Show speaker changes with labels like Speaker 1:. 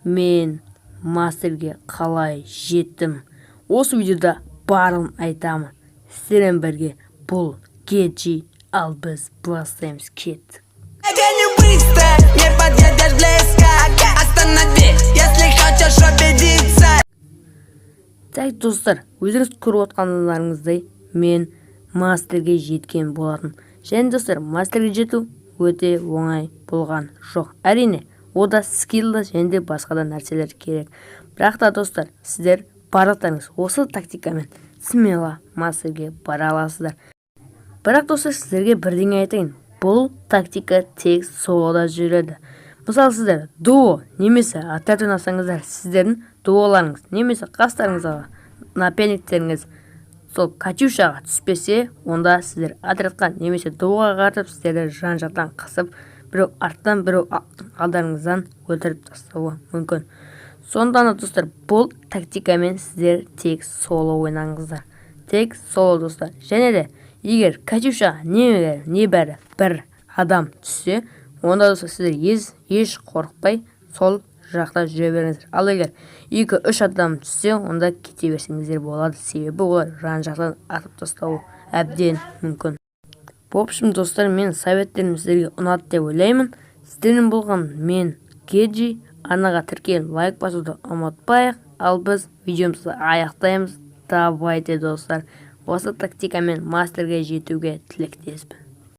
Speaker 1: мен мастерге қалай жеттім. Осы видеода барын айтамын. Сіздермен бірге бұл Кеджи, ал біз бастаймыз. Кеттік. Так, достар, өздеріңіз көріп отқандарыңыздай мен мастерге жеткен болатын. Және достар, мастерге жету өте оңай болған жоқ. Әрине, ода скиллді және де басқа да нәрселер керек. Бірақ та достар, сіздер барлықтарыңыз осы тактикамен смело мастерге бара аласыздар. Бірақ достар, сіздерге бірдеңе айтайын. Бұл тактика тек солода жүреді. Мысалы, сіздер дуо немесе отряд ойнасаңыздар, сіздердің дуоларыңыз немесе қастарыңызға, напарниктеріңіз сол Катюшаға түспесе, онда сіздер отрядқа немесе дуоға қаратып, сіздерді жан-жақтан қысып, біреу арттан, біреу алдарыңыздан өлтіріп тастауы мүмкін. Сондықтан достар, бұл тактикамен сіздер тек соло ойнаңыздар. Тек соло достар. Және де егер Катюшаға небәрі бір адам түссе, онда достар, сіздер еш қорықпай сол жақта жүре беріңіздер. Ал егер 2-3 адам түссе, онда кете берсеңіздер болады. Себебі олар жан-жақтан атып тастауы әбден мүмкін. В общем, достар, мен советтерім сіздерге ұнады деп ойлаймын. Сіздермен болған мен Кеджи. Арнаға тіркеліп лайк басуды ұмытпайық. Ал біз видеомызды аяқтаймыз. Давайте, достар, осы тактикамен мастерге жетуге тілектеспін.